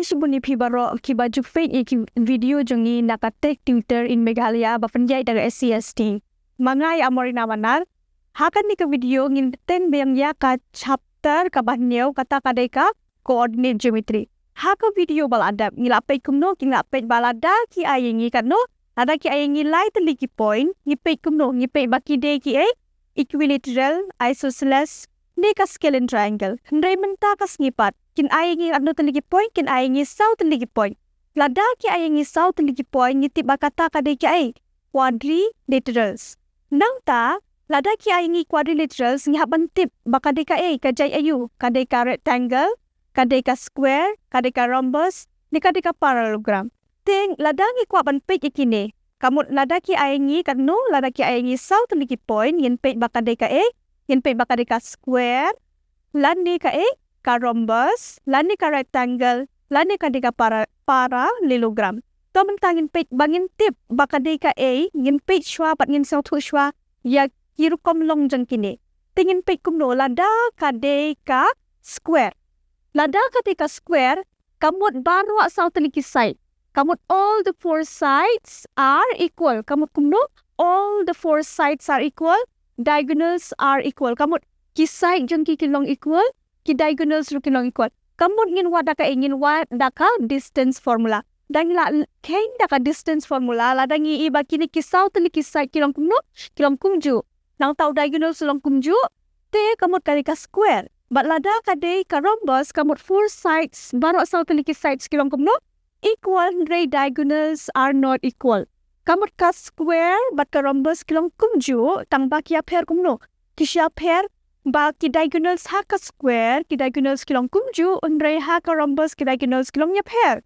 shibuni pibaro kiba jukfei iki video jongi nakatek tutor in Meghalaya bapanjai daga SCST. Mangai amorina manar. Hakan ni ke video ngin ten beyang ya ka chapter ka bahneu kata kadeka coordinate geometry. Haka video balada ngilapay kumno ngilapay balada ki ayengi kano ada ki ayengi lai teliki point ngipay kumno ngipay baki de ki equilateral isosceles ne ka scale and triangle. Ndray menta ka snipat kin ayengi ano teliki point kin ayengi south teliki point. Lada ki ayengi south teliki point ngiti bakata kadeka quadrilaterals. Nang ta lada ki ayengi quadrilaterals ngihaban tip bakadeka kajay ayu kadeka rectangle kadeka square, kadeka rhombus, ni kadeka parallelogram. Ting ladangi kwa ban page ikini. Kamut ladaki ayengi kanu ladaki ayengi south liki point yen page bakadeka yen page bakadeka square, lani ka ka rhombus, lani ka rectangle, lani kadeka parallelogram. To mentangin page bangin tip bakadeka yen page shwa pat yen south shwa ya kirukom long jang kini. Tingin page kumno lada kadeka square. Lada ketika square, kamut baru asal teliki side. Kamut all the four sides are equal. Kamut kumno all the four sides are equal. Diagonals are equal. Kamut ki side jeng ki kilong equal. Ki diagonals ru kilong equal. Kamut ngin wadaka ingin wadaka distance formula. Dan la kain daka distance formula. Lada ngi iba kini ki south teliki side kilong kumno kilong kumju. Nang tau diagonals kilong kumju. Te kamut ketika square. But lada kadai ka rhombus kamut four sides baru asal teliki sides kilong kumno equal ray diagonals are not equal. Kamut ka square but ka rhombus kilong kumju tang bakia pair kumno kisya pair ba ki diagonals ha ka square ki diagonals kilong kumju ray ha ka rhombus ki diagonals kilong nya pair.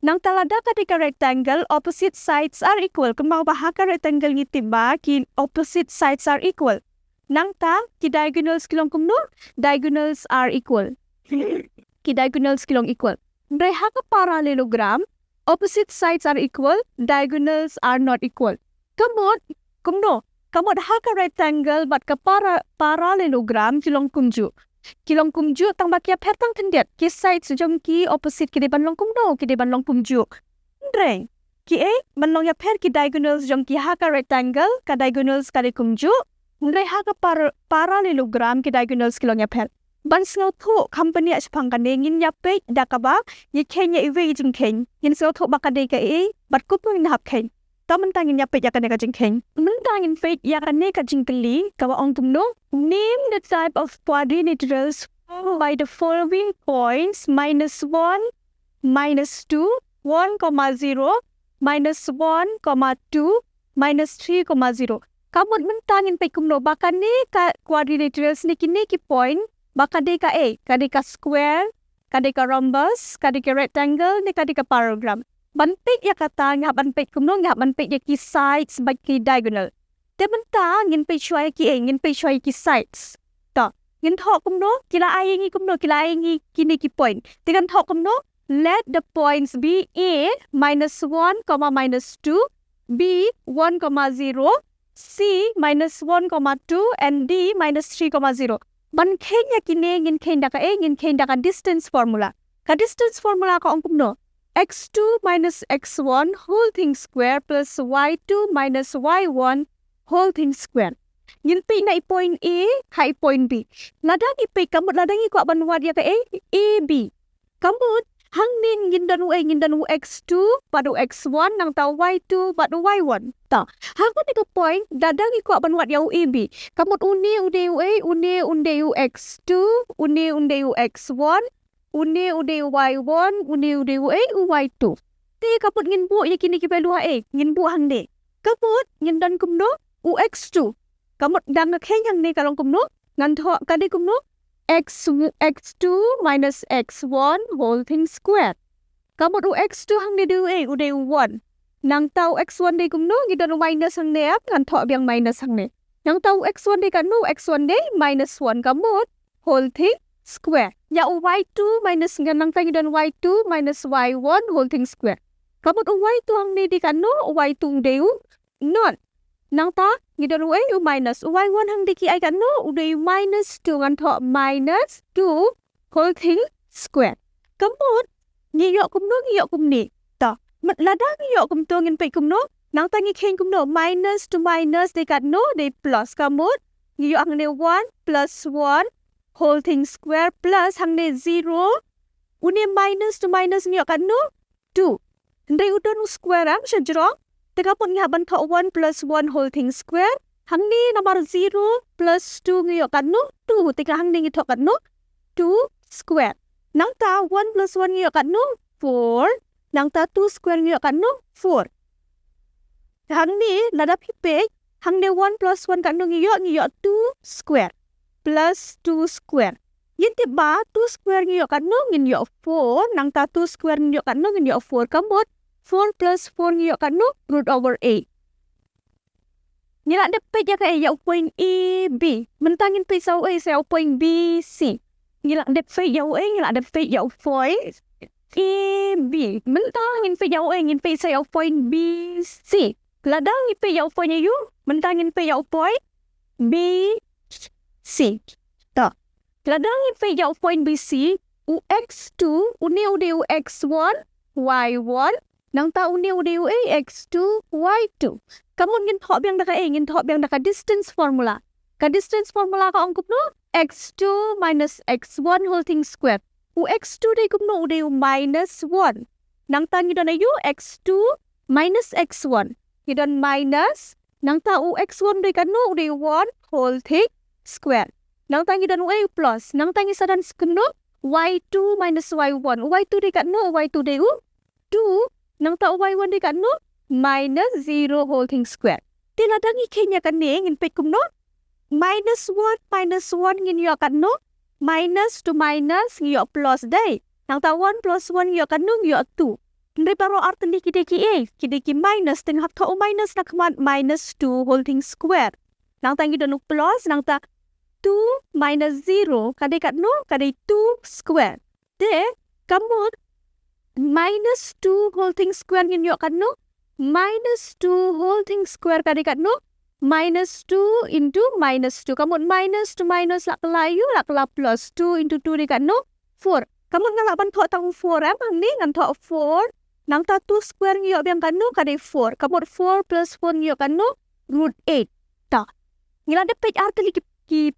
Nang talada kadai ka rectangle opposite sides are equal. Kemau ba ha ka rectangle ngitiba ki opposite sides are equal. Nang ta ki diagonals kilong kumno diagonals are equal. Ki diagonals kilong equal. Ndray ha ka parallelogram opposite sides are equal, diagonals are not equal. Kamot kumno kamot ha ka rectangle but ka parallelogram kilong kumju. Kilong kumju tang bakia pertang tendet ki sides jom ki opposite ki deban long kumno ki deban long kumju. Ndray ki banlong ya per ki diagonals jom ki ha ka rectangle ka diagonals ka de kumju. Ndray ha ka parallelogram ki diagonals kilong ya per. Ban sngau thu company at sepang kane ngin ya pe dakaba ye kenya iwe jing ken. Yin sngau thu bakade ka bat kupung na hap ken. Ta mentangin ya pe ya kane ka jing ken. Mentangin fe ya kane ka jing keli kawa ong tumno. Name the type of quadrilaterals by the following points -1, -2, 1,0, -1,2, -3,0. Kamut mentangin pe kumno bakane ka quadrilaterals ni kini ki point bakade ka kadeka square, kadeka rhombus, kadeka rectangle ni kadeka parallelogram. Banpik ya kata ngah banpik kumno ngah banpik ya ki sides bagi diagonal. Te benta ngin pe choi ki ngin pe choi ki sides. Ta ngin thok kumno kila ayengi kumno kila ayengi kini ki point. Te kan thok kumno let the points be a -1, -2, b 1,0, C -1,2 and D -3,0. Ban kenya kini ngin kenda ka ngin kenda ka distance formula. Ka distance formula ka ongkumno x2 - x1 whole thing square plus y2 - y1 whole thing square. Ngin pi na point A ka point B. Ladang ipi kamut ladang ko ban wad ya ka A B. Kamut hang ning ngin danu x2 padu x1 nang tau y2 padu y1. Ta hang ni ka point dadang iko ban wat yau AB. Kamut une ude x2 une x1 une y1 une y2. Ti kaput ngin bu ya kini ki pelu ngin bu hang de. Kaput ngin dan kumno ux2. Kamut dang khen hang ne kalong kumno ngan tho kadi kumno x2 - x1 whole thing square. Kamut x2 hang de ude 1. Nang tau x1 de kumno gidan minus hang ne ngan tho biang minus hang ne. Nang tau x1 de kanu x1 de -1 kamut whole thing square. Ya y2 minus ngan tang gidan y2 - y1 whole thing square. Kamut y2 hang ne di kanu y2 de not. Nang ta gidan minus y1 hang di ki ai kanu ude -2 ngan tho -2 whole thing square. Kamut ngiyok kum ni ta lada ngiyok kum to ngin pe kum no nang ta ngi khen kum no minus to minus dekat no de plus kamut ngiyok hang ne 1 plus 1 whole thing square plus hang ne 0 une minus to minus ngiyok kan no 2 ndai udon square am shajrong teka pon nga ban tho 1 plus 1 whole thing square hang ni nomor 0 plus 2 ngiyok kan no 2 teka hang ni ngi tho kan no 2 square nang ta 1 plus 1 ngiyok kan no 4 nang ta 2 square ngiyok kan no 4 hang ni lada pipek hang ne 1 plus 1 kan no ngiyok 2 square plus 2 square yin ti ba 2 square ngiyok kan no ngiyok 4 nang ta 2 square ngiyok kan no ngiyok 4 kamot 4 plus 4 ngiyok kan no root over 8 nila dapat ya kay yaw point A B mentangin pe saw A saw point B C nila dapat yaw A nila dapat yaw point A B mentangin pe yaw A ngin pe saw point B C ladang pe yaw point yu mentangin pe yaw point B C ta ladang pe yaw point B C UX2 uni ude UX1 Y1 nang ta uni ude UX2 Y2 kamu ngin thok biang daka ngin thok biang daka distance formula ka distance formula ka angkup no x2 minus x1 whole thing square UX2 dai kup no ude minus 1 nang ta ngidon ayu x2 minus x1 ngidon minus nang ta UX1 dai kan no ude 1 whole thing square nang ta ngidon u plus nang ta ngisadan skeno y2 minus y1 y2 dai kan no y2 dai 2 nang ta y1 dai kan no minus 0 whole thing square. Tila dangi kenya kan ni ngin pek kum no minus 1 ngin yo kan no minus to minus ngin yo plus day. Nang ta 1 plus 1 yo kan no yo 2. Ndai paro arti ni kideki minus teng hak tho minus na kaman minus 2 whole thing square. Nang ta ngi donu plus nang ta 2 minus 0 kadai kat no kadai 2 square. De kamu minus 2 whole thing square ngin yo kan no minus 2 whole thing square kadai kat no minus 2 into minus 2 kamu minus to minus lak layu lak la plus 2 into 2 dekat no 4 kamu ngalak ban thok tang 4 am hang ni ngan thok 4 nang ta 2 square ngiyok biang kan no kadai 4 kamu 4 plus 4 ngiyok kan no root 8 ta ngila de page arti ki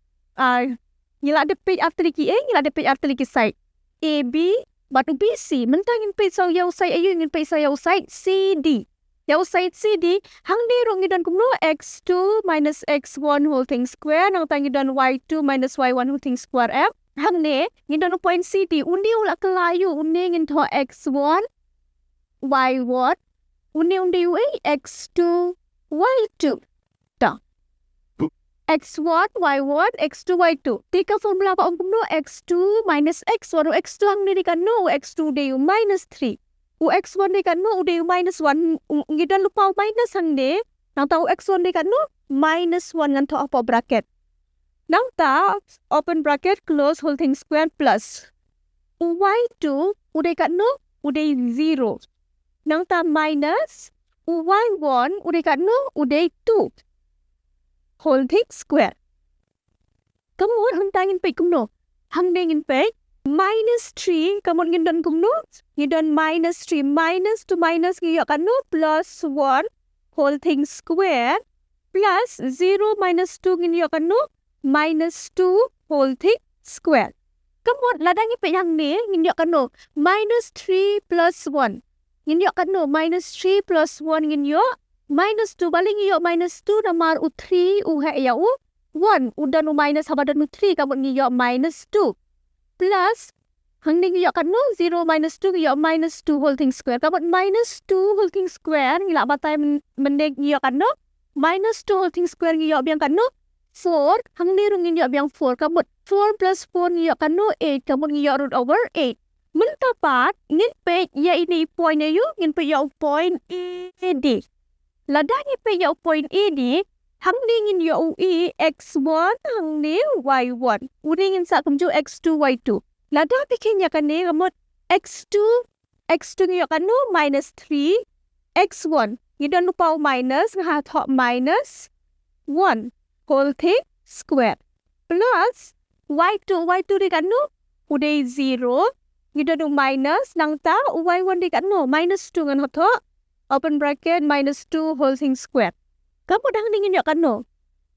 ngila de page arti ki ngila de page arti ki side A B batu B C mentangin page saw yaw side ayu ngin page saw yaw side C D yaw side CD hang di rong ngidon kumno x2 minus x1 whole thing square nang tang ngidon y2 minus y1 whole thing square m hang ne ngidon point CD undi ula kelayu undi ngin tho x1 y1 undi x2 y2 ta x1 y1 x2 y2 tika formula pa kumno x2 minus x1 x2 hang ni kan no x2 de minus 3 UX1 ni kan no udah minus 1 ngidon lupa minus hang de nang ta UX1 ni kan no minus 1 ngan to apa bracket nang ta open bracket close whole thing square plus y2 udah kan no udah 0 nang ta minus y1 udah kan no udah 2 whole thing square kamu hentangin pe kumno hang de ngin pe minus 3 kamu ngidon kumno ngidon minus 3 minus to minus ngiyok kan no plus 1 whole thing square plus 0 minus 2 ngiyok kan no minus 2 whole thing square kamu ladangi pe yang ni ngiyok kan no minus 3 plus 1 ngiyok kan no minus 3 plus 1 ngiyok minus 2 balik ngiyok minus 2 namar u3 he ya u 1 udan u minus habadan u3 kamu ngiyok minus 2 plus hang ni ngiyok kan no 0 minus 2 ngiyok minus 2 whole thing square kamu minus 2 whole thing square ngilak batai mendek ngiyok kan no minus 2 whole thing square ngiyok biang kan no 4 hang ni rung ngiyok biang 4 kamu 4 plus 4 ngiyok kan no 8 kamu ngiyok root over 8 mentapat ngin pe ya ini point ayu ngin pe ya point A D ladani pe ya point A D hang ni ngin ya UI x1 hang ni y1 uri ngin sa kumju x2 y2 lada bikin ya kan ni kamut x2 ngiyok kan no minus 3 x1 ngidon lupa minus ngha thok minus 1 whole thing square plus y2 di kan no udah 0 Kita do minus nang ta y1 dekat no minus 2 ngan hoto open bracket minus 2 whole thing square. Kamu dah ngin yo kan no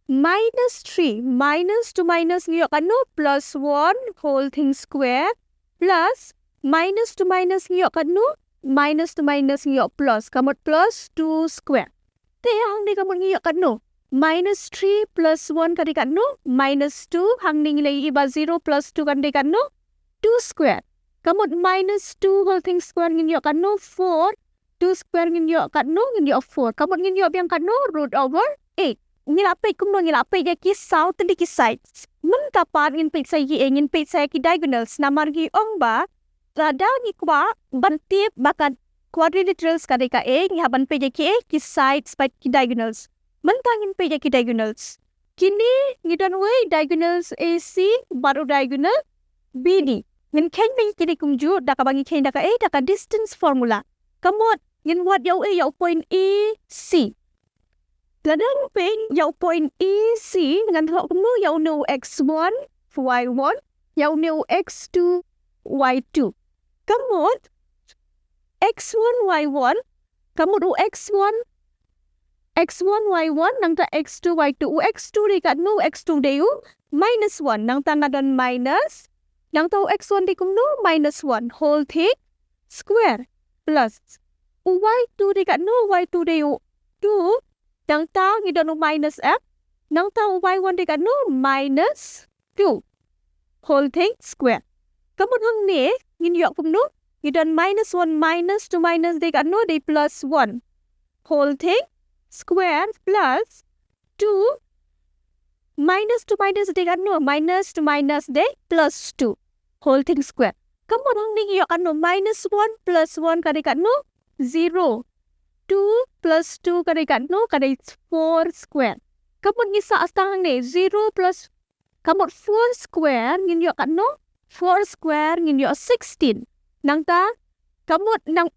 minus 3 minus to minus ngiyok kan no plus 1 whole thing square plus minus to minus ngiyok kan no minus to minus ngiyok plus kamu plus 2 square. Te hang di kamu ngiyok kan no minus 3 plus 1 kan dekat no minus 2 hang ni nilai iba 0 plus 2 kan dekat no 2 square. Kamu minus 2 whole thing square ngiyok kan no 4 2 square ngiyok kan no ngiyok 4. Kamu ngiyok biang kan no root over 8. Ngilapit kumno ngilapit ya ki south di ki sides. Men kapan ngin pit saya ki diagonals namar gi ong ba rada ni kwa bantip bakan quadrilaterals kadeka e ngaban pe ki sides by ki diagonals. Men tangin pe ki diagonals. Kini ngidan way diagonals AC baru diagonal BD. Ngin ken me ki kumju da ka bangi ken da ka e da ka distance formula. Kamot ngin what yau e yau point E C. Ladang ping yau point EC dengan thok mu yau no x1 y1 yau no x2 y2. Kamot x1 y1 kamot u x1 y1 nang ta x2 y2 u x2 dekat no x2 deu minus 1 nang ta nadan minus nang ta x1 dekum no minus 1 whole thing square plus u y2 dekat no y2 deu 2 nang ta ngidon minus f nang ta y1 dekat no minus 2 whole thing square. Kamu hang ni ngin yok kum no ngidon minus 1 minus 2 minus dekat no de plus 1 whole thing square plus 2 minus 2 minus dekat no minus 2 minus de plus 2 whole thing square. Kamu hang ni yok kan no minus 1 plus 1 ka dekat no 0 2 plus 2 kadai no kadai 4 square. Kamu ngisa astang ni 0 plus kamu 4 square ngin yo kan no 4 square ngin yo 16. Nang ta kamu nang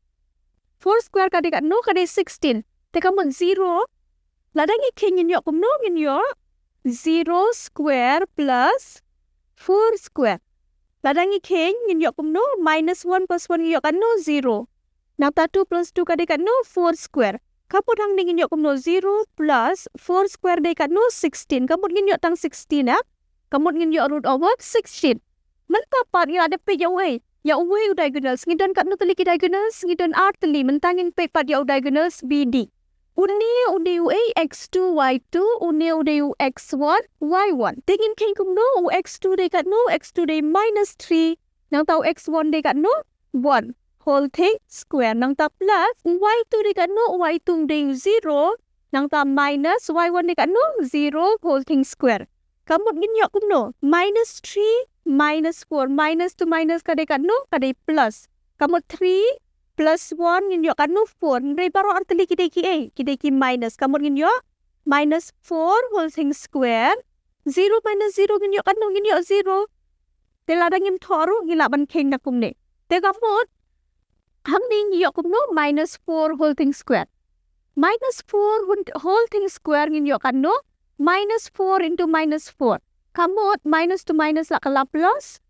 4 square kadai no kadai 16. Te kamu 0 ladang ngin yo kum no ngin yo 0 square plus 4 square. Ladang ngin yo kum no minus 1 plus 1 yo kan no 0. Nang ta 2 plus 2 kadai no 4 square. Kamu hang dingin yo kum no 0 plus 4 square dekat no 16. Kamu ngin yo tang 16 ya. Kamu ngin yo root over 16. Mentapat ya ada pe ya way diagonals ngidon kat no teli ki diagonals ngidon R teli mentangin pe pat ya diagonals BD. Uni u x2 y2 uni u x1 y1. Tingin king kum no x2 dekat no x2 de minus 3. Nang tau x1 dekat no 1. Whole thing square nang ta plus y2 dekat no y2 de 0 nang ta minus y1 dekat no 0 whole thing square. Kamu ngin yok kum no minus 3 minus 4 minus to minus ka dekat no kadai plus. Kamu 3 plus 1 ngin yok kan no 4 ndai baro arteli ki minus. Kamu ngin yok minus 4 whole thing square 0 minus 0 ngin yok kan no ngin yok 0. Telada ngim thoru ngilaban king na kum ne. Te kamu hang ning yok kum no minus 4 whole thing square. Minus 4 whole thing square ngin yok kan no minus 4 into minus 4. Kamu minus to minus la kala plus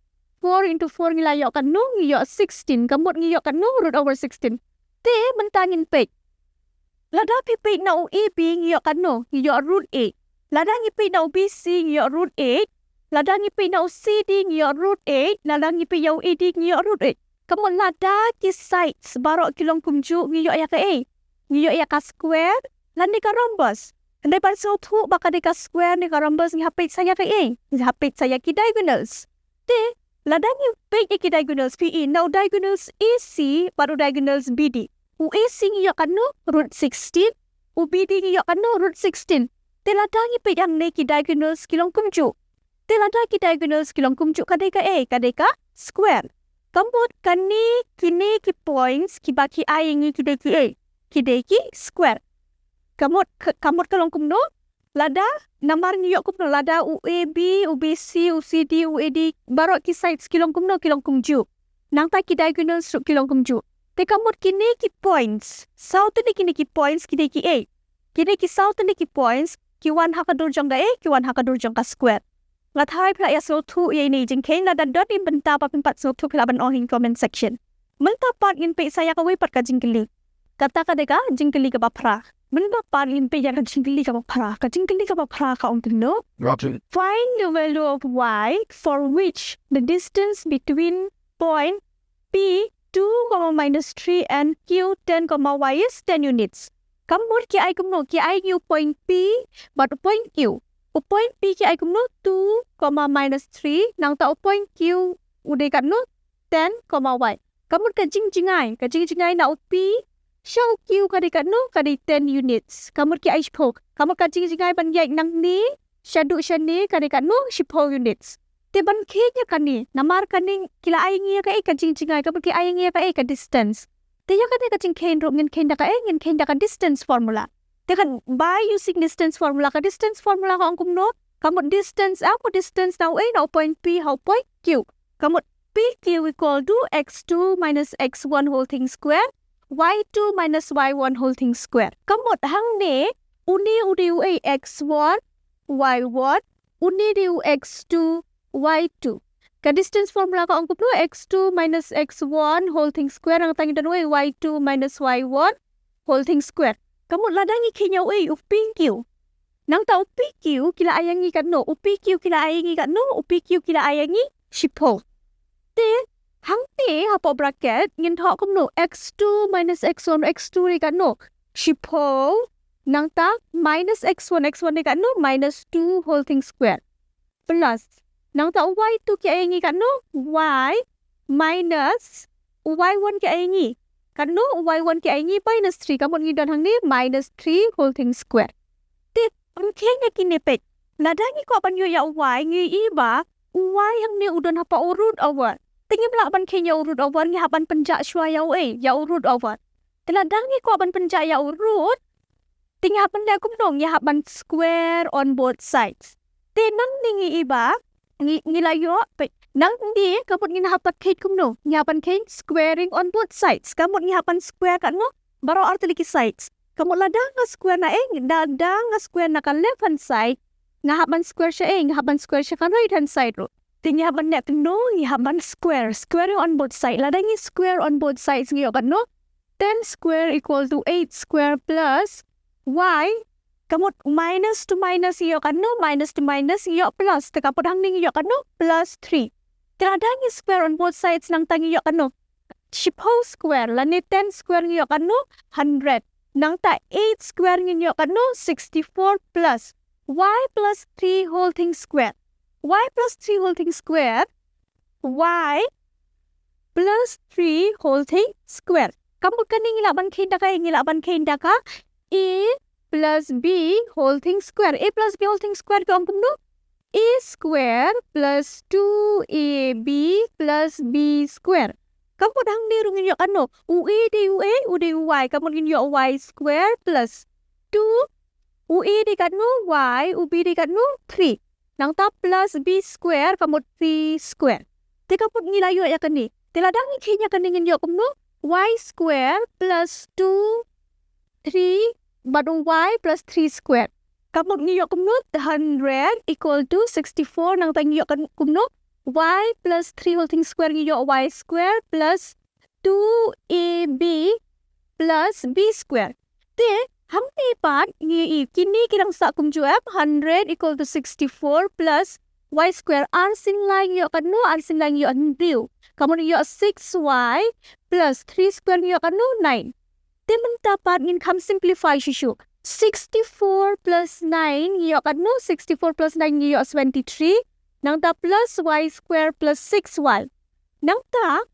4 into 4 ngila yok kan no ngiyok 16. Kamu ngiyok kan no root over 16. Te mentangin pe. Lada pe na u AB ngiyok kan no ngiyok root 8. Lada ngipe na u BC ngiyok root 8. Lada ngipe na u CD ngiyok root 8. Lada ngipe ya u AD ngiyok root 8. Kamu lada ki sides barok kilong kumju ngiyok ya ka A. Ngiyok ya ka square lan ni ka rhombus. Andai pan so tu baka de ka square ni ka rhombus ni hapit saya ka A. Ni hapit saya ki diagonals. Te lada ni pe ki diagonals PE. Now diagonals AC baru diagonals BD. U AC ngiyok kan no root 16. U BD ngiyok kan no root 16. Te lada ni pe yang ne ki diagonals kilong kumju. Te lada ki diagonals kilong kumju ka de ka A ka de ka square. Kamu kini ki points ki baki I ngi ki deki A ki deki square. Kamu kalong kum no lada namar ngi yok kum no lada UAB UBC UCD UAD barok ki sides kilong kum no kilong kum ju. Nang ta ki diagonals kilong kum ju. Te kamu kini ki points south ni kini ki points ki deki A. Kini ki south ni ki points ki 1 hakadur jong ka A ki 1 hakadur jong ka square. Ngathai pula ya sotu ye ni jengkeng la dan dot in benta pa pimpat sotu pula ban on in comment section. Menta part in pe saya ka wei pat ka jingkeli. Kata ka deka jingkeli ka bapra. Menta part in pe ya ka jingkeli ka bapra. Ka jingkeli ka bapra ka no. Find the value of y for which the distance between point P 2, minus 3 and Q 10, y is 10 units. Kamu ki ai kumno ki ai Q point P but point Q. Point P ki ai kumno 2, minus 3 nang ta point Q udah kat no 10, y. Kamu ka jingjingai na P show Q ka dekat no ka di 10 units. Kamu ki ai shpok. Kamu ka jingjingai ban yak nang ni shadu shani ka dekat no 10 units. Te ban kenya kan ni namar kan ni kila ai ngia ka ka jingjingai ka ki ai ngia ka distance. Te ya ka de ka jingken ro ngin kenda ka distance formula. Te kan by using distance formula ka angkum no kamu distance now na point P how point Q. Kamu PQ equal to x2 minus x1 whole thing square, y2 minus y1 whole thing square. Kamu hang ne uni udiu x1 y1 uni diu x2 y2. Ka distance formula ka angkup no x2 minus x1 whole thing square ang tangi dan y2 minus y1 whole thing square. Kamu ladangi kenya upq. Nang ta upq kila ayangi kat no upq kila ayangi kat no upq kila ayangi shipo. Te hang te apa bracket ngin thok kum no x2 minus x1 x2 ni kat no shipo nang ta minus x1 ni kat no minus 2 whole thing square plus nang ta y2 ki ayangi kat no y minus y1 ki ayangi kat no y1 ki ayangi minus 3 kamu ngi dan hang ni minus 3 whole thing square. Te angkeng ya kini pek ladangi ko pan yo ya y ngi iba y yang ni udan hapa urut over. Tinggi belak ban kenya urut over ngi haban penjak shua ya urut over. Teladangi ko ban penjak ya urut tinggi haban dak kum dong ya haban square on both sides. Te nang ningi iba ngi layo nang di kabut ngi hapat kait kum no ngi haban kait squaring on both sides. Kamu ngi haban square kan no baro arti liki sides. Kamu ladang square na dadang square na kan left hand side ngahaban square siya ngahaban square siya kan right hand side ro. Tinggi haban net no ngi haban square on both sides. Ladangi square on both sides ngi kan no 10 square equal to 8 square plus y. Kamu minus to minus iyo kan no minus to minus iyo plus tekapot hang ning iyo kan no plus 3. Ladangi square on both sides nang tangi iyo kan no shipo square lani 10 square ngi iyo kan no 100. Nang ta 8 square ngi iyo kan no 64 plus y plus 3 whole thing square. Y plus 3 whole thing square. Y plus 3 whole thing square. Kamu kan ngilaban kenda ka A plus B whole thing square. A plus B whole thing square kamu no A square plus 2AB plus B square. Kamu dang ni rungin yo kan no UE di Y. Kamu ngin yo Y square plus 2 UE di kan no Y UB di kan no 3. Nang ta plus B square kamu 3 square. Te kaput ngilayo ya kan ni. Te ladangi kenya kan ngin yo kum no Y square plus 2 3 badung Y plus 3 square. Kamu ngi yo kum no 100 equal to 64 nang ta ngi yo kan kum no Y plus 3 whole thing square ngi yo Y square plus 2AB plus B square. Te hang ni part ngi kini kirang sa kum juap 100 equal to 64 plus y square arsin lang yo kan no arsin lang yo andriu. Kamu yo 6y plus 3 square yo kan no 9. Te menta part ngin kam simplify shishu. 64 plus 9 yo kan no 64 plus 9 yo 23. Nang ta plus y square plus 6y. Nang ta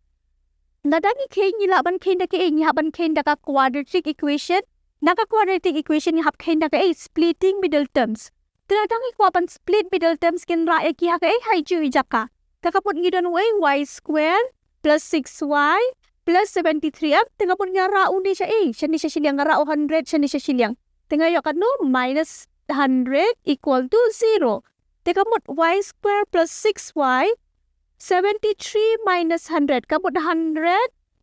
nadangi kay ngilaban kenda kay ngihaban kenda ka quadratic equation. Naka quadratic equation ni hap kenda ka splitting middle terms. Tinadangi ko apan split middle terms kin ra ki ha ka hai ju ijaka. Takapot ngidon y square plus 6y plus 73 am tengapot nga ra uni siya siya ni siya silyang nga ra 100 siya ni siya silyang. Tengayo ka no minus 100 equal to 0. Tekapot y square plus 6y 73 minus 100. Kapot 100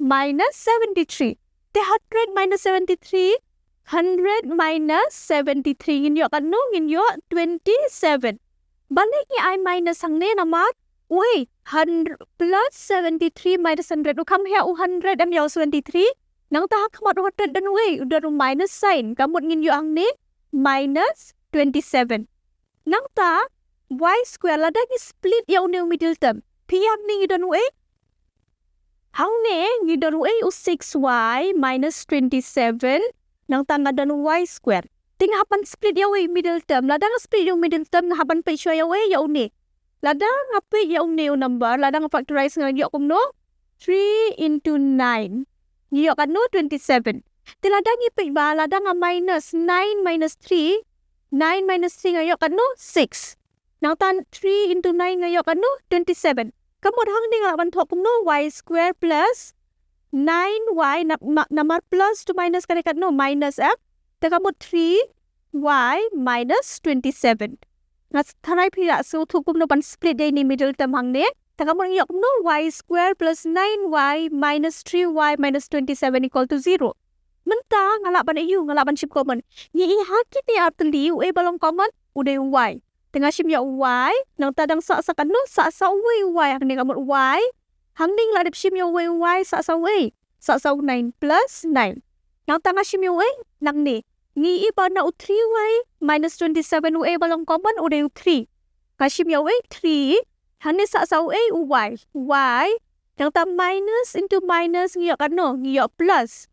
minus 73. Te 100 minus 73 100 minus 73 ngin yo kan no ngin yo 27. Balik ni I minus hang ni namat. Ui, 100 plus 73 minus 100. Ukam hiya 100 am yaw 73. Nang tahak kamat 100 dan ui. Udah minus sign. Kamut ngin yu ang ni minus 27. Nang ta y square lada ni split yaw ni middle term. Piyam ni ngidan ui. Hang ni ngidan ui u 6y minus 27. Nang ta ngadan y square. Ting hapan split yaw middle term. Lada nga split yaw middle term nga hapan pa isyo yaw ni. Lada nga pa yaw ni number. Lada nga factorize nga yaw kum no. 3 into 9. Yaw kan no 27. Tilada ngi pa ba. Lada nga minus 9 minus 3. 9 minus 3 nga yaw kan no 6. Nang tan 3 into 9 nga yaw kan no 27. Kamot hang ni nga bantok kum no y square plus 9y namar plus to minus kan no minus f. Takamot 3y minus 27. Nga tanay pila so tukum no pan split day ni middle term hang ni. Takamot ngiyok no y square plus 9y minus 3y minus 27 equal to 0. Mentang ngalaban iyo ngalaban ship common. Ni ihakit ni atli u balong common uday y. Tengah ship ya y nang tadang sa kan no sa y hang ni kamot y. Hang ning ladip ship ya y sa y. Sa 9 plus 9. Nang tengah ship ya y nang ni. Ni iba na u 3y minus 27 u balong common uday 3. Kashim ya 3 hang ni sa y u y. Y nang ta minus into minus ngiyok kan no ngiyok plus.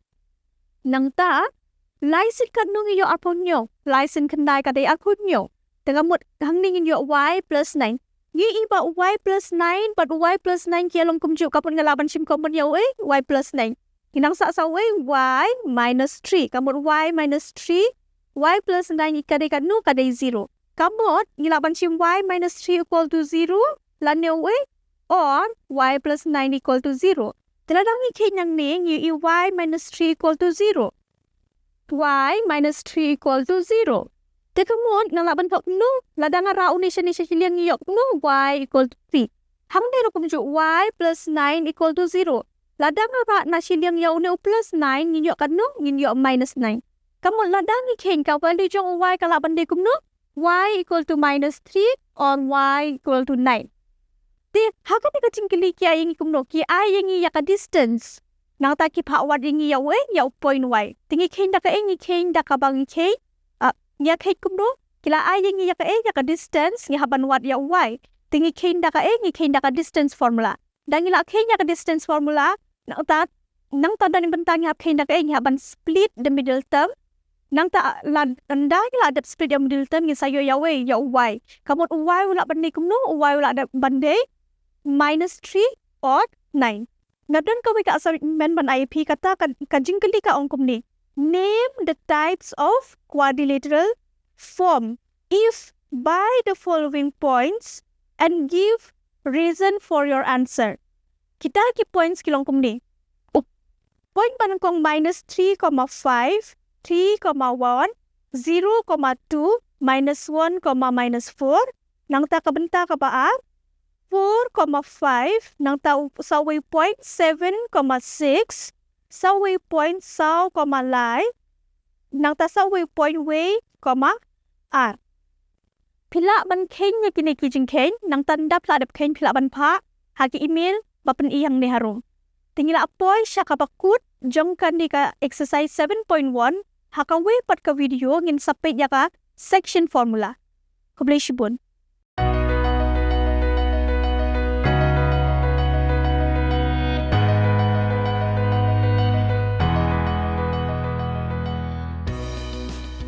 Nang ta laisin kan no ngiyok apon nyo. Laisin kanday kaday akun nyo. Tengah mut hang ni ngiyok y plus 9. Ni iba y plus 9 but y plus 9 kialong kumjuk kapon ngalaban shim common ya y plus 9. Kinang sa y minus 3. Kamot y minus 3. Y plus 9 ikaday kan no kaday 0. Kamot ngilaban shim y minus 3 equal to 0. Lanyo or y plus 9 equal to 0. Teladang ikin yang ni y minus 3 equal to 0. Y minus 3 equal to 0. Tekamot ngalaban kok no. Ladang rao ni siya siliang ngiyok no y equal to 3. Hang dero kumjuk y plus 9 equal to 0. Ladang nga na siliang yaw ni plus 9 ngiyok kan no ngiyok minus 9. Kamot ladang ikin ka value jong y kalaban de kum no y equal to minus 3 or y equal to 9. Di haga ni kacing kili kia yang ikum no ki ay yang iya ka distance. Nang ta ki pa wad yang iya yaw point y. Tingi kin da ka kin da ka bang kin. Nya kin kum no kila ay yang iya ka distance ngi haban wad yaw y. Tingi kin da ka distance formula. Dan ngila kin ya ka distance formula nang ta dan bentang hap kin da ka haban split the middle term. Nang ta anda ngila ada split the middle term ngi sayo yaw y. Kamot y wala bandai kum no y wala ada bandai minus 3 or 9. Ngadon kami ka asal men ban IP kata kajing kali ka ongkum ni. Name the types of quadrilateral form if by the following points and give reason for your answer. Kita ki points kilongkum ni. Point panang kong minus 3,5, 3,1, 0,2, minus 1, minus 4. Nang ta kabenta ka ba 4,5 nang tau sa waypoint 7,6 sa waypoint saw, lie nang ta sa waypoint way, r. Pila ban ken nga kinikijing ken nang tanda pladap ken pila ban pa hagi email bapan iyang ni harum. Tingila apoy siya kapakut jong kan di ka exercise 7.1 haka way pat ka video ngin sapit ya ka section formula. Kublay shibun.